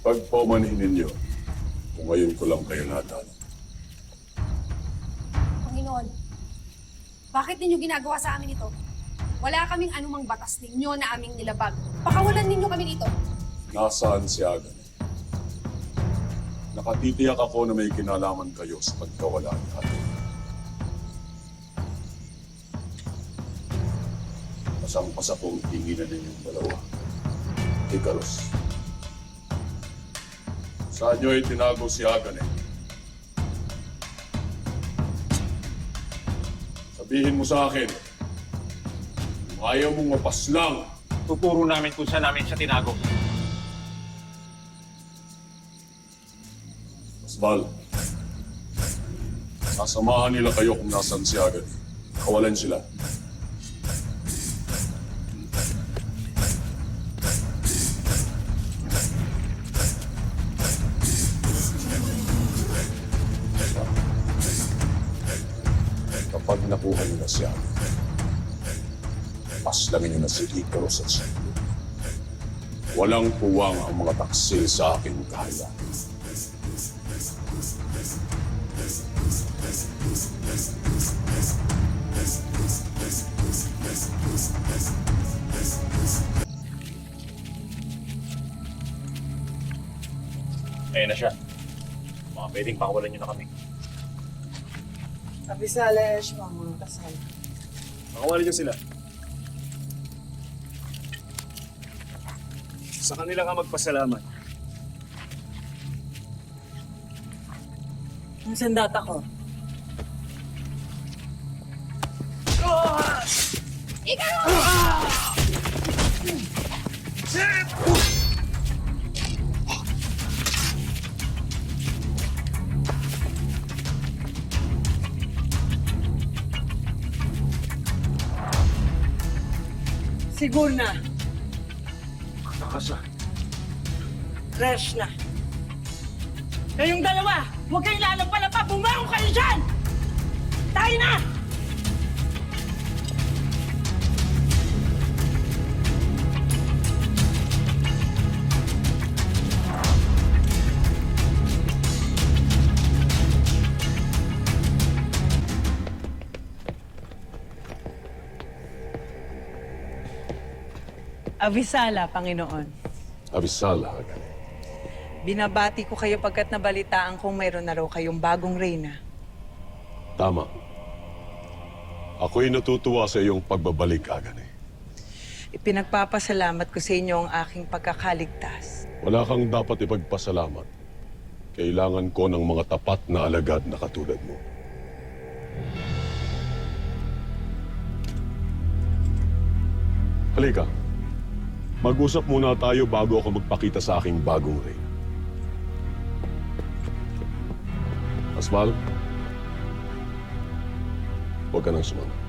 Pagpaumanhin ninyo, kung ngayon ko lang kayo natalo. Panginoon, bakit ninyo ginagawa sa amin ito? Wala kaming anumang batas ninyo na aming nilabag. Pakawalan ninyo kami dito. Nasaan si Agan? Nakatitiyak ako na may kinalaman kayo sa pagkawala ni Agan. Pasang-pasa kong tinginan ninyong dalawa. Ikaros. Saan nyo itinago si Agan eh? Sabihin mo sa akin, kung ayaw mong mapaslang, Tuturo namin kung saan namin siya tinago. Masbal, sasamahan nila kayo kung nasan si Agan. Kawalan sila. Kapag nakuha nyo na siya, paslangin nyo na si Icarus at siya. Walang puwang ang mga taksil sa aking kahaya. Ayun na siya. Mga pwedeng pakawalan niyo na kami. Abisales, mga kasal. Pakawalan niyo sila. Sa kanila ka magpasalamat. Ang sandata ko. Siguro na. Nakasa. Fresh na. Kayong dalawa, huwag kayong lalampala pa! Bumangon kayo dyan! Tayo na! Avisala, Panginoon. Abisal, Agan. Binabati ko kayo pagkat nabalitaan kong mayroon na raw kayong bagong reyna. Tama. Ako'y natutuwa sa iyong pagbabalik, Agan. Ipinagpapasalamat ko sa inyo ang aking pagkakaligtas. Wala kang dapat ipagpasalamat. Kailangan ko ng mga tapat na alagad na katulad mo. Halika. Mag-usap muna tayo bago ako magpakita sa aking bagong rey. Asmal, huwag ka nang sumama.